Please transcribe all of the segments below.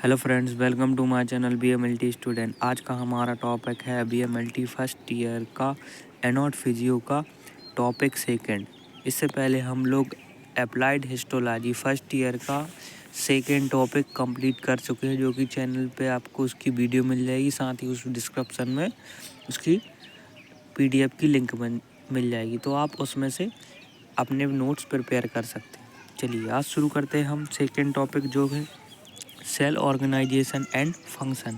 Hello friends, welcome to my channel BMLT student. आज का हमारा टॉपिक है BMLT फर्स्ट ईयर का एनोड फिजियो का टॉपिक सेकंड। इससे पहले हम लोग अप्लाइड हिस्टोलॉजी फर्स्ट ईयर का सेकंड टॉपिक कंप्लीट कर चुके हैं, जो कि चैनल पे आपको उसकी वीडियो मिल जाएगी। साथ ही उस डिस्क्रिप्शन में उसकी PDF की लिंक मिल जाएगी, तो आप उसमें से अपने नोट्स प्रिपेयर कर सकते हैं। चलिए आज शुरू करते हैं हम सेकेंड टॉपिक, जो है सेल ऑर्गेनाइजेशन एंड फंक्शन।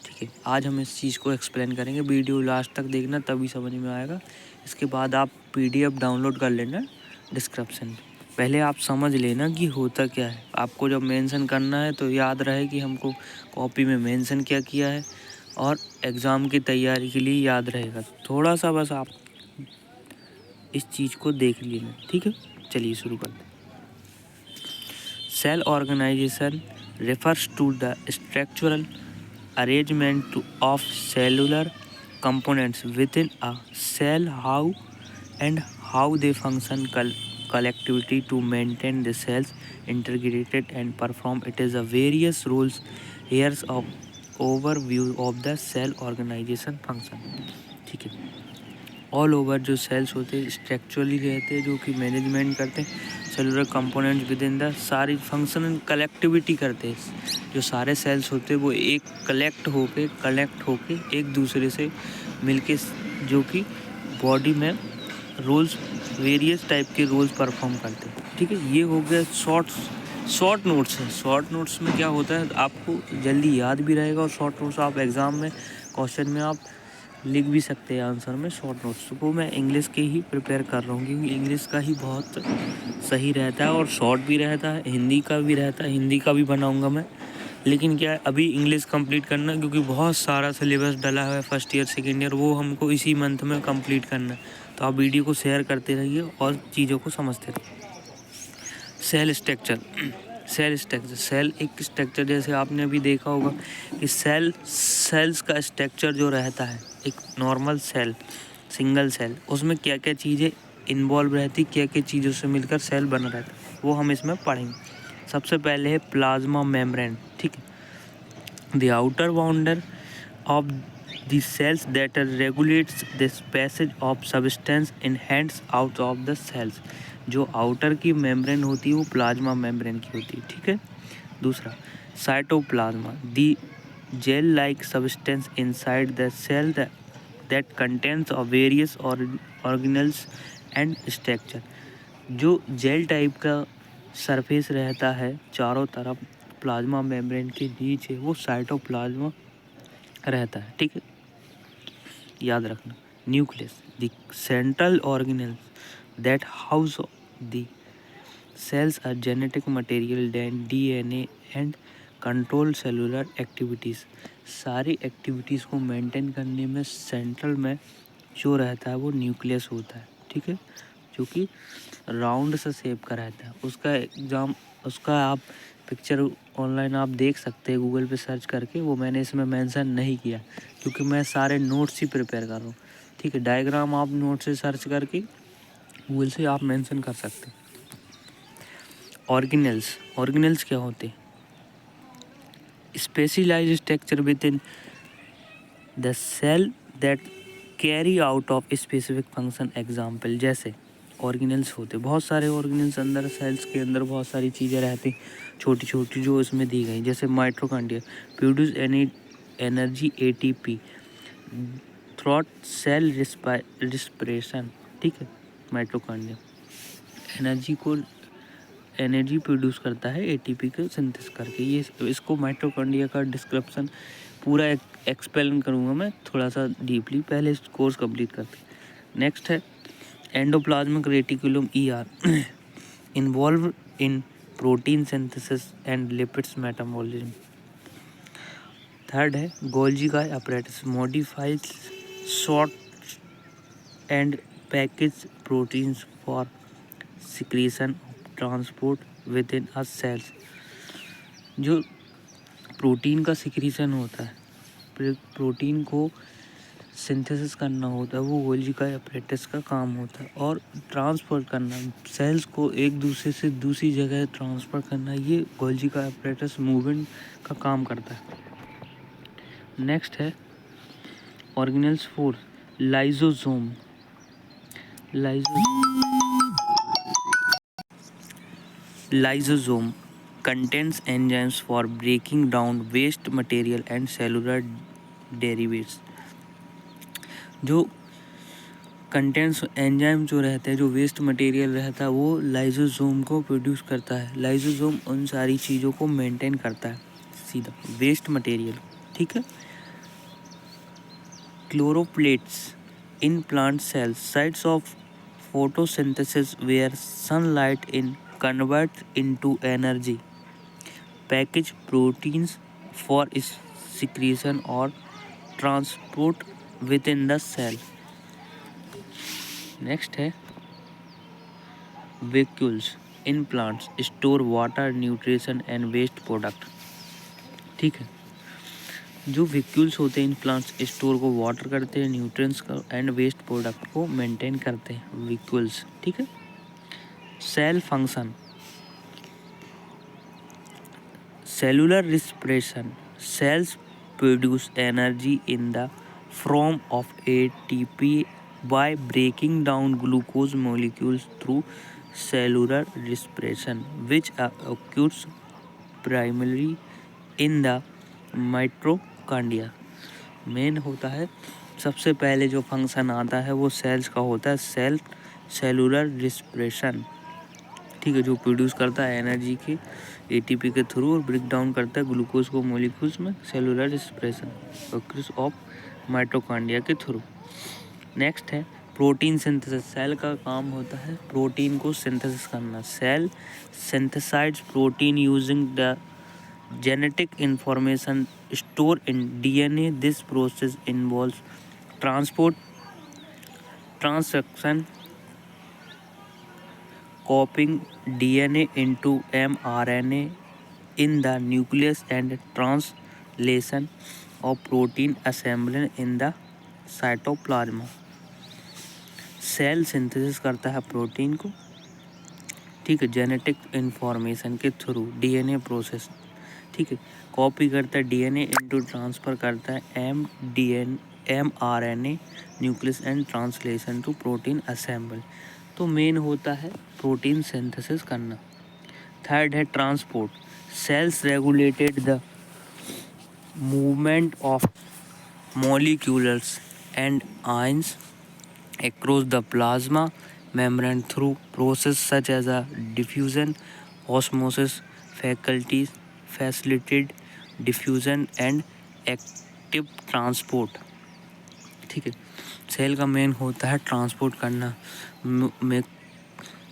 ठीक है, आज हम इस चीज़ को एक्सप्लेन करेंगे। वीडियो लास्ट तक देखना, तभी समझ में आएगा। इसके बाद आप PDF डाउनलोड कर लेना डिस्क्रिप्शन में। पहले आप समझ लेना कि होता क्या है। आपको जब मेंशन करना है तो याद रहे कि हमको कॉपी में मेंशन क्या किया है, और एग्ज़ाम की तैयारी के लिए याद रहेगा। थोड़ा सा बस आप इस चीज़ को देख लेना, ठीक है। चलिए शुरू करते हैं। Cell organisation refers to the structural arrangement of cellular components within a cell, how they function collectively to maintain the cells integrated and perform it is a various roles. Here's a overview of the cell organization function। ठीक है, all over जो sales होते हैं structurally रहते हैं, जो कि management करते हैं cellular components with in the सारी फंक्शन कलेक्टिविटी करते हैं। जो सारे सेल्स होते हैं वो एक कलेक्ट होके एक दूसरे से मिलके, जो कि बॉडी में रोल्स, वेरियस टाइप के रोल्स परफॉर्म करते हैं। ठीक है, ये हो गया शॉर्ट नोट्स है। शॉर्ट नोट्स में क्या होता है, आपको जल्दी याद भी रहेगा, और शॉर्ट नोट्स आप एग्ज़ाम में क्वेश्चन में आप लिख भी सकते हैं आंसर में। शॉर्ट नोट्स को मैं इंग्लिश के ही प्रिपेयर कर रहा हूँ, क्योंकि इंग्लिश का ही बहुत सही रहता है और शॉर्ट भी रहता है, हिंदी का भी रहता है। हिंदी का भी बनाऊँगा मैं, लेकिन क्या है, अभी इंग्लिश कंप्लीट करना, क्योंकि बहुत सारा सिलेबस डला है फर्स्ट ईयर सेकेंड ईयर, वो हमको इसी मंथ में कंप्लीट करना है। तो आप वीडियो को शेयर करते रहिए और चीज़ों को समझते रहिए। सेल स्ट्रक्चर सेल एक स्ट्रक्चर, जैसे आपने अभी देखा होगा कि सेल्स का स्ट्रक्चर जो रहता है, एक नॉर्मल सेल, सिंगल सेल, उसमें क्या क्या चीज़ें इन्वॉल्व रहती, क्या क्या चीज़ों से मिलकर सेल बना रहता है, वो हम इसमें पढ़ेंगे। सबसे पहले है प्लाज्मा मेम्ब्रेन। ठीक है, the outer boundary of the cells that regulates the passage of substance in hands out of the cells. जो आउटर की मेम्ब्रेन होती है वो प्लाज्मा मेम्ब्रेन की होती है। ठीक है, दूसरा cytoplasm, the gel like substance inside the cell that contains of various organelles and structure. जो जेल टाइप का सरफेस रहता है चारों तरफ प्लाज्मा मेम्ब्रेन के नीचे, वो साइटोप्लाज्मा रहता है। ठीक है, याद रखना। Nucleus, the central organelle that house the cells are genetic material DNA and control cellular activities. सारी एक्टिविटीज़ को मेंटेन करने में सेंट्रल में जो रहता है वो न्यूक्लियस होता है। ठीक है, जो कि राउंड सा शेप का रहता है। उसका आप पिक्चर ऑनलाइन आप देख सकते हैं गूगल पे सर्च करके। वो मैंने इसमें मेंशन नहीं किया, क्योंकि मैं सारे नोट्स ही प्रिपेयर कर रहा हूँ। ठीक है, डायग्राम आप नोट से सर्च करके गूगल से आप मेंशन कर सकते हैं। ऑर्गेनल्स क्या होते हैं, specialised structure within the cell that carry out of specific function. Example, जैसे ऑर्गेनल्स होते, बहुत सारे ऑर्गेनल्स अंदर, सेल्स के अंदर बहुत सारी चीज़ें रहती छोटी छोटी, जो इसमें दी गई। जैसे mitochondria produce energy ATP throughout cell respiration. ठीक है, माइटोकॉन्ड्रिया एनर्जी प्रोड्यूस करता है ATP को सिंथेसिस करके। ये इसको माइटोकॉन्ड्रिया का डिस्क्रिप्शन पूरा एक्सप्लेन करूँगा मैं थोड़ा सा डीपली, पहले इस कोर्स कंप्लीट करते हैं। नेक्स्ट है endoplasmic reticulum ER, involve in protein synthesis and lipids metabolism. Third है गोल्जी का apparatus, modifies short and package proteins for secretion transport within a cells. जो प्रोटीन का सिक्रीशन होता है, प्रोटीन को सिंथेसिस करना होता है, वो गोल्जी का एपरेटस का काम होता है। और ट्रांसफ़र करना, सेल्स को एक दूसरे से दूसरी जगह ट्रांसफ़र करना, ये गोल्जी का एपरेटस मूवमेंट का काम करता है। नेक्स्ट है organelles 4, lysosome. Lysosome contains enzymes for breaking down waste material and cellular derivatives. जो कंटेंट्स एंजाइम जो रहते हैं, जो वेस्ट मटेरियल रहता है, वो लाइसोसोम को प्रोड्यूस करता है। लाइसोसोम उन सारी चीज़ों को मेंटेन करता है, सीधा वेस्ट मटेरियल। ठीक है। Chloroplasts in plant cells, sites of photosynthesis where sunlight converts into energy, package proteins for secretion or transport within the cell. Next है vacuoles in plants store water, nutrition and waste product. ठीक है। जो vacuoles होते हैं in plants store को water करते हैं, nutrients का एंड वेस्ट प्रोडक्ट को मेंटेन करते हैं, वैक्यूल्स। ठीक है। Cell function, cellular respiration, cells produce energy in the form of ATP by breaking down glucose molecules through cellular respiration, which occurs primarily in the mitochondria. Main होता है, सबसे पहले जो फंक्शन आता है वो सेल्स का होता है, सेलुलर रिस्पिरेशन। ठीक है। जो प्रोड्यूस करता है एनर्जी के एटीपी के थ्रू और ब्रेक डाउन करता है ग्लूकोज को मॉलिक्यूल्स में, cellular respiration occurs of mitochondria के थ्रू। नेक्स्ट है प्रोटीन सिंथेसिस। सेल का काम होता है प्रोटीन को सिंथेसिस करना। Cell synthesizes protein using the genetic information stored in DNA. This process involves transport, transcription, copying DNA into mRNA in the nucleus and translation of protein assembly in the cytoplasm. Cell synthesis करता है protein को, ठीक है, genetic information के through, DNA process. ठीक है। Copy करता है डीएनए इनटू ट्रांसफ़र करता है mRNA nucleus and translation to protein assemble. तो मेन होता है प्रोटीन सिंथेसिस करना। थर्ड है transport. Cells regulated the movement of molecules and ions across the plasma membrane through process such as a diffusion, osmosis, facilitated diffusion and active transport. ठीक है। Cell का main होता है transport करना,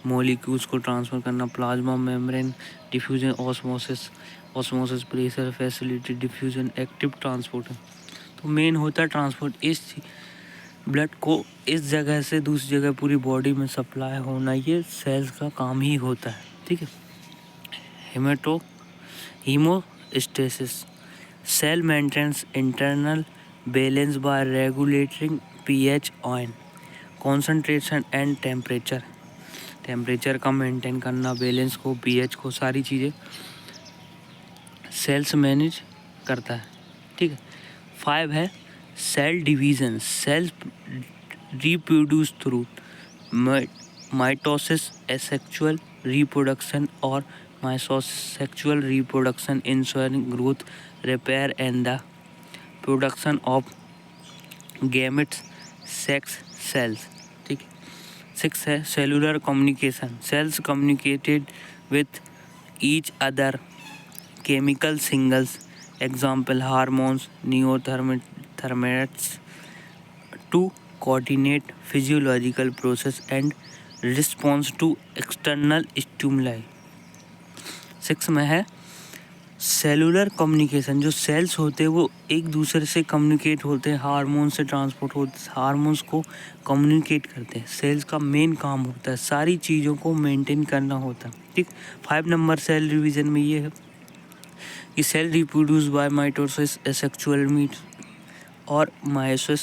molecules को transfer करना, plasma membrane, diffusion, osmosis, pressure, facilitated diffusion, active transport. तो main होता है ट्रांसपोर्ट। इस ब्लड को इस जगह से दूसरी जगह पूरी बॉडी में सप्लाई होना, ये सेल्स का काम ही होता है। ठीक है। Homeostasis, cell maintains internal balance by regulating pH, ion concentration and temperature का मेंटेन करना, बैलेंस को, पीएच को, सारी चीज़ें सेल्स मैनेज करता है। ठीक है। 5 है cell division. Cells reproduce through mitosis, asexual reproduction और meiosis, sexual reproduction, ensuring growth, repair and the production of gametes, sex cells. ठीक है। 6 है cellular communication. Cells communicated with each other chemical signals, example hormones, neurotransmitters, to coordinate physiological process and response to external stimuli. 6 में है cellular communication. जो sales होते हैं वो एक दूसरे से कम्युनिकेट होते हैं, हार्मोन से ट्रांसपोर्ट होते हैं, हार्मोन्स को कम्युनिकेट करते हैं। सेल्स का मेन काम होता है सारी चीज़ों को मेंटेन करना होता है। ठीक। 5 नंबर सेल डिवीज़न में ये है कि cell reproduce by mitosis, asexual meet और meiosis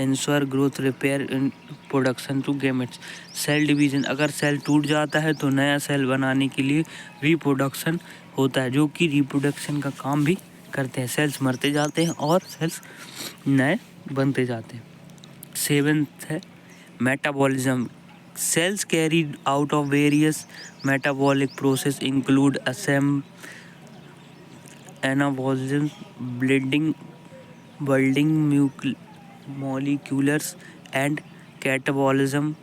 ensure growth repair in production to gametes. Cell division, अगर सेल टूट जाता है तो नया सेल बनाने के लिए रिप्रोडक्शन होता है, जो कि रिप्रोडक्शन का काम भी करते हैं। सेल्स मरते जाते हैं और सेल्स नए बनते जाते हैं। 7th है metabolism. Cells carried out of various metabolic process include anabolism, building molecules, and catabolism,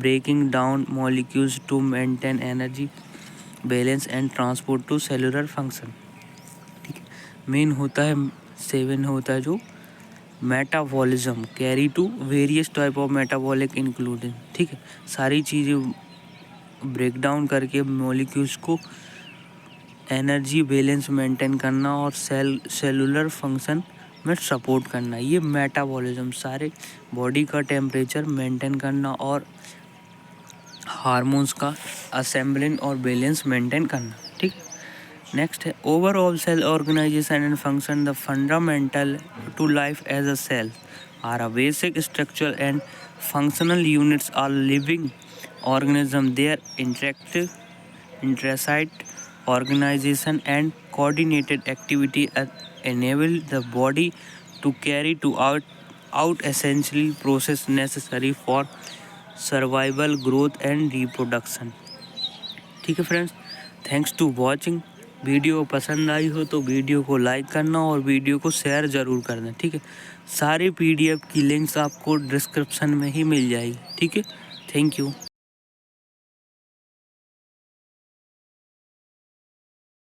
breaking down molecules to maintain energy balance and transport to cellular function। ठीक है, मेन होता है 7 होता है जो metabolism, carry to various type of metabolic including. ठीक है, सारी चीज़ें ब्रेक डाउन करके मॉलिक्यूल्स को एनर्जी बैलेंस मेंटेन करना और सेलुलर फंक्शन में सपोर्ट करना, ये मेटाबॉलिज्म। सारे बॉडी का टेम्परेचर मेंटेन करना और हार्मोन्स का असेंबलिंग और बैलेंस मेंटेन करना। ठीक, नेक्स्ट है overall cell organisation and function. The fundamental to life as a cell are a basic structure and functional units are living organism. Their intricate organization and coordinated activity enable the body to carry out essential process necessary for survival, growth and reproduction। ठीक है friends, thanks to watching. Video पसंद आई हो तो video को like करना और video को शेयर ज़रूर करना। ठीक है, सारी PDF की लिंक्स आपको डिस्क्रिप्शन में ही मिल जाएगी। ठीक है, थैंक यू।